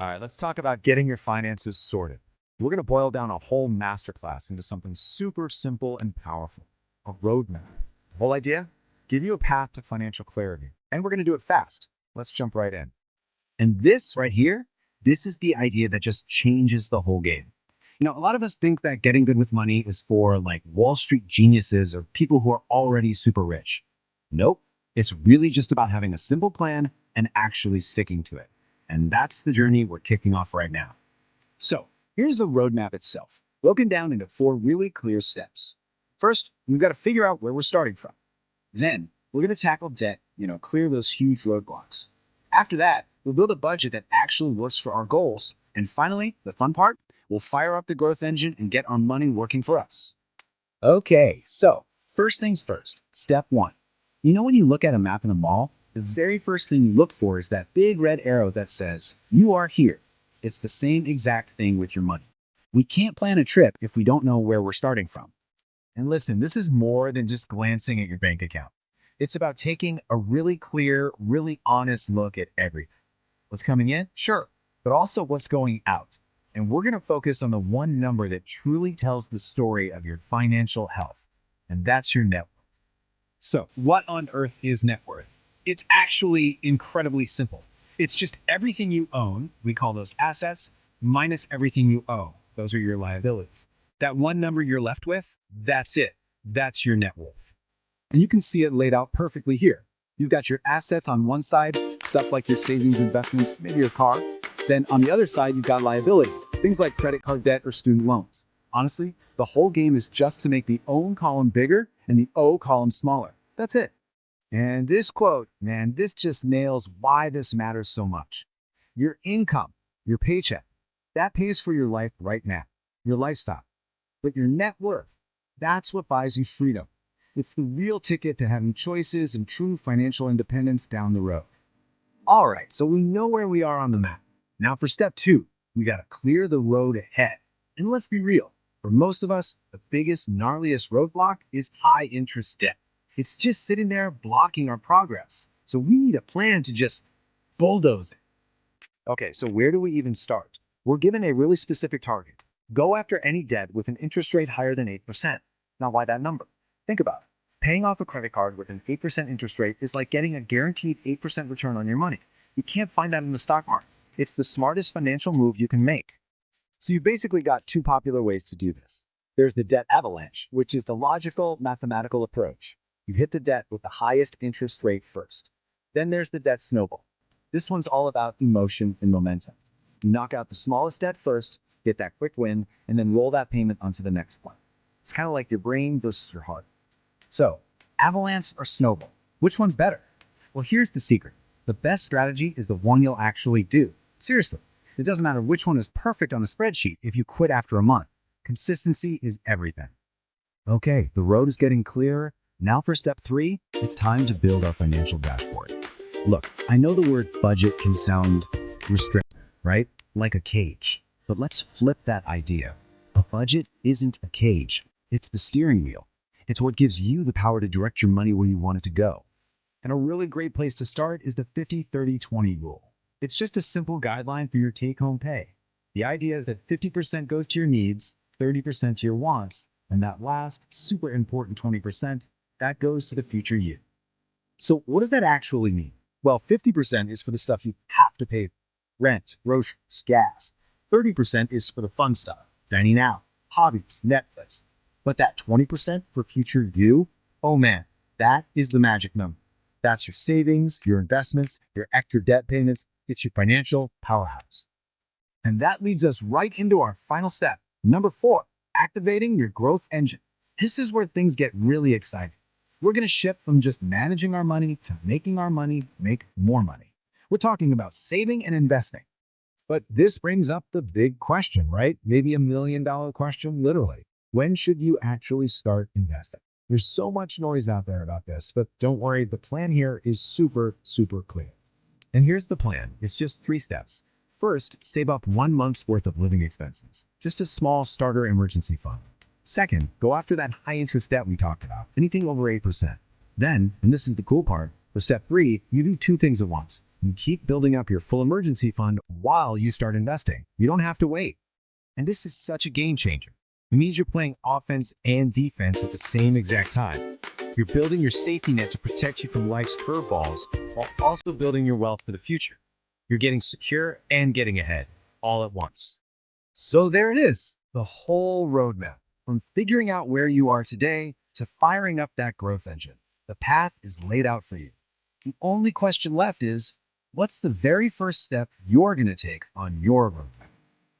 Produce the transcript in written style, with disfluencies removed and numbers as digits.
All right, let's talk about getting your finances sorted. We're going to boil down a whole masterclass into something super simple and powerful, a roadmap. The whole idea? Give you a path to financial clarity. And we're going to do it fast. Let's jump right in. And this right here, this is the idea that just changes the whole game. A lot of us think that getting good with money is for like Wall Street geniuses or people who are already super rich. Nope. It's really just about having a simple plan and actually sticking to it. And that's the journey we're kicking off right now. So here's the roadmap itself, broken down into 4 really clear steps. First, we've got to figure out where we're starting from. Then we're going to tackle debt, clear those huge roadblocks. After that, we'll build a budget that actually works for our goals. And finally, the fun part, we'll fire up the growth engine and get our money working for us. Okay, so first things first, step 1. When you look at a map in a mall, the very first thing you look for is that big red arrow that says, you are here. It's the same exact thing with your money. We can't plan a trip if we don't know where we're starting from. And listen, this is more than just glancing at your bank account. It's about taking a really clear, really honest look at everything. What's coming in? Sure, but also what's going out. And we're going to focus on the one number that truly tells the story of your financial health, and that's your net worth. So what on earth is net worth? It's actually incredibly simple. It's just everything you own, we call those assets, minus everything you owe. Those are your liabilities. That one number you're left with, that's it. That's your net worth. And you can see it laid out perfectly here. You've got your assets on one side, stuff like your savings, investments, maybe your car. Then on the other side, you've got liabilities, things like credit card debt or student loans. Honestly, the whole game is just to make the own column bigger and the O column smaller. That's it. And this quote, man, this just nails why this matters so much. Your income, your paycheck, that pays for your life right now, your lifestyle. But your net worth, that's what buys you freedom. It's the real ticket to having choices and true financial independence down the road. All right, so we know where we are on the map. Now for step 2, we got to clear the road ahead. And let's be real, for most of us, the biggest, gnarliest roadblock is high interest debt. It's just sitting there blocking our progress. So we need a plan to just bulldoze it. Okay, so where do we even start? We're given a really specific target. Go after any debt with an interest rate higher than 8%. Now, why that number? Think about it. Paying off a credit card with an 8% interest rate is like getting a guaranteed 8% return on your money. You can't find that in the stock market. It's the smartest financial move you can make. So you've basically got 2 popular ways to do this. There's the debt avalanche, which is the logical, mathematical approach. You hit the debt with the highest interest rate first. Then there's the debt snowball. This one's all about emotion and momentum. You knock out the smallest debt first, get that quick win, and then roll that payment onto the next one. It's kind of like your brain versus your heart. So, avalanche or snowball, which one's better? Well, here's the secret. The best strategy is the one you'll actually do. Seriously, it doesn't matter which one is perfect on a spreadsheet if you quit after a month. Consistency is everything. Okay, the road is getting clearer. Now for step 3, it's time to build our financial dashboard. Look, I know the word budget can sound restrictive, right? Like a cage. But let's flip that idea. A budget isn't a cage. It's the steering wheel. It's what gives you the power to direct your money where you want it to go. And a really great place to start is the 50-30-20 rule. It's just a simple guideline for your take-home pay. The idea is that 50% goes to your needs, 30% to your wants, and that last, super important 20%, that goes to the future you. So what does that actually mean? Well, 50% is for the stuff you have to pay. Rent, groceries, gas. 30% is for the fun stuff, dining out, hobbies, Netflix. But that 20% for future you, oh man, that is the magic number. That's your savings, your investments, your extra debt payments. It's your financial powerhouse. And that leads us right into our final step. Number 4, activating your growth engine. This is where things get really exciting. We're going to shift from just managing our money to making our money make more money. We're talking about saving and investing. But this brings up the big question, right? Maybe $1 million question, literally. When should you actually start investing? There's so much noise out there about this, but don't worry, the plan here is super, super clear. And here's the plan. It's just 3 steps. First, save up 1 month's worth of living expenses. Just a small starter emergency fund. Second, go after that high interest debt we talked about, anything over 8%. Then, and this is the cool part, for step 3, you do 2 things at once. and keep building up your full emergency fund while you start investing. You don't have to wait. And this is such a game changer. It means you're playing offense and defense at the same exact time. You're building your safety net to protect you from life's curveballs while also building your wealth for the future. You're getting secure and getting ahead all at once. So there it is, the whole roadmap. From figuring out where you are today to firing up that growth engine. The path is laid out for you. The only question left is, what's the very first step you're going to take on your road?